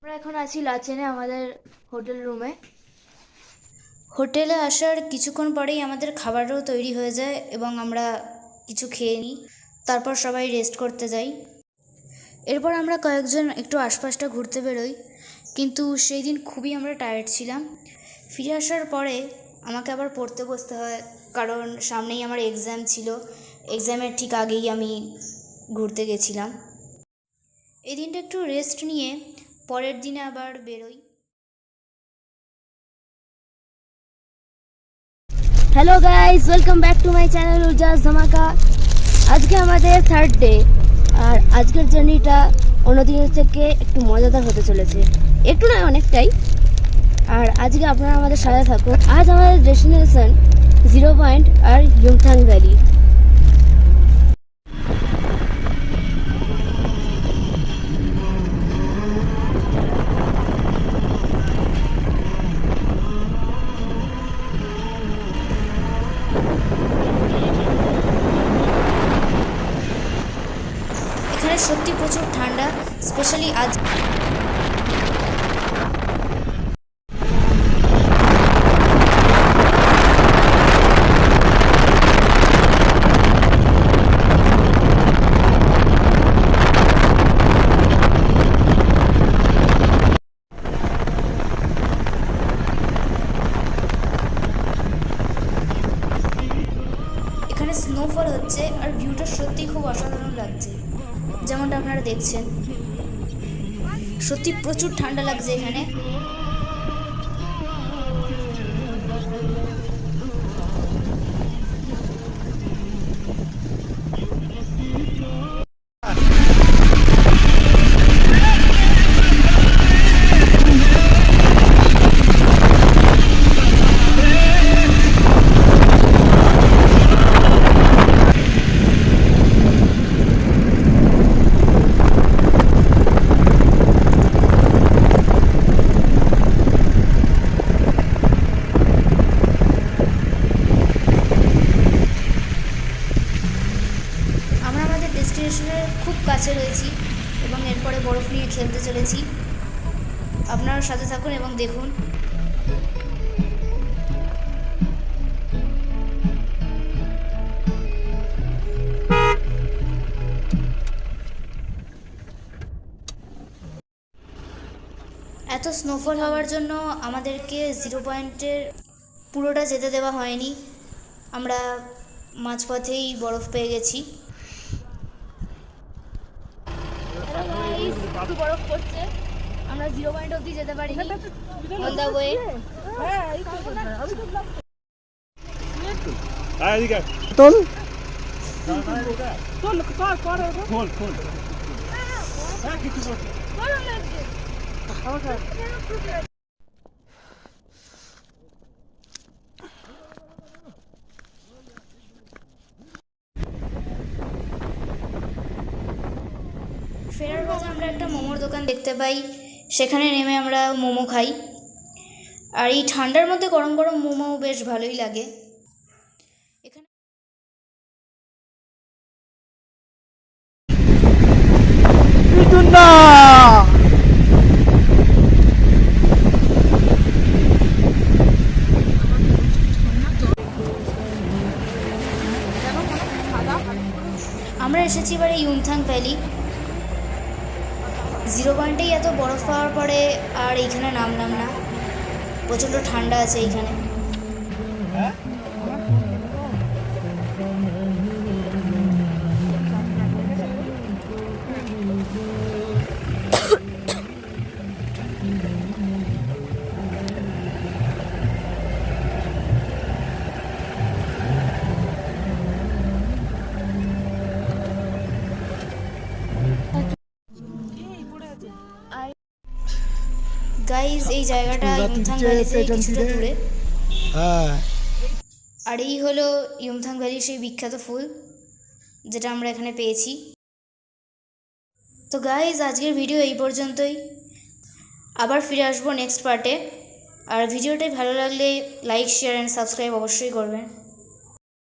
আমরা এখন আছি লাচেনে আমাদের হোটেল রুমে। হোটেলে আসার কিছুক্ষণ পরেই আমাদের খাবারও তৈরি হয়ে যায় এবং আমরা কিছু খেয়ে নিই। তারপর সবাই রেস্ট করতে যাই। এরপর আমরা কয়েকজন একটু আশপাশটা ঘুরতে বেরোই, কিন্তু সেই দিন খুবই আমরা টায়ার্ড ছিলাম। ফিরে আসার পরে আমাকে আবার পড়তে বসতে হয়, কারণ সামনেই আমার এক্সাম ছিল। এক্সামের ঠিক আগেই আমি ঘুরতে গেছিলাম। এই দিনটা একটু রেস্ট নিয়ে পরের দিনে আবার বেরোই। Hello guys, welcome back to my channel উজাজ ধামাকা। আজকে আমাদের থার্ড ডে, আর আজকের জার্নিটা অন্যদিনের থেকে একটু মজাদার হতে চলেছে, একটু নয় অনেকটাই। আর আজকে আপনারা আমাদের সাথে থাকুন। আজ আমাদের ডেস্টিনেশন 0 পয়েন্ট আর ইয়ুমথাং ভ্যালি। এখানে সত্যি প্রচুর ঠান্ডা, স্পেশালি আজ। এখানে স্নোফল হচ্ছে আর ভিউটা সত্যিই খুব অসাধারণ লাগছে, যেমনটা আপনারা দেখছেন। সত্যি প্রচুর ঠান্ডা লাগছে এখানে। আমরা আমাদের ডেস্টিনেশনের খুব কাছে রয়েছি এবং এরপরে বরফ নিয়ে খেলতে চলেছি। আপনারা সাথে থাকুন এবং দেখুন। এত স্নোফল হওয়ার জন্য আমাদেরকে 0 পয়েন্টের পুরোটা যেতে দেওয়া হয়নি। আমরা মাঝপথেই বরফ পেয়ে গেছি। একটু বরফ পড়ছে, আমরা 0 পয়েন্ট অবধি যেতে পারিনি। On the way. তোল ফেরার পথে আমরা একটা মোমোর দোকান দেখতে পাই, সেখানে নেমে আমরা মোমো খাই। আর এই ঠান্ডার মধ্যে গরম গরম মোমো বেশ ভালোই লাগে। এখানে আমরা এসেছি এবারে ইয়ুমথাং ভ্যালি। 0 পয়েন্টেই এত বরফ পাওয়ার পরে আর এইখানে নামলাম না, প্রচণ্ড ঠান্ডা আছে এইখানে। গাইজ, এই জায়গাটা ইয়ুমথাং ভ্যালি থেকে কিছুটা দূরে। আর এই হলো ইয়ুমথাং ভ্যালির সেই বিখ্যাত ফুল, যেটা আমরা এখানে পেয়েছি। তো গাইজ, আজকের ভিডিও এই পর্যন্তই। আবার ফিরে আসবো নেক্সট পার্টে। আর ভিডিওটাই ভালো লাগলে লাইক, শেয়ার অ্যান্ড সাবস্ক্রাইব অবশ্যই করবেন।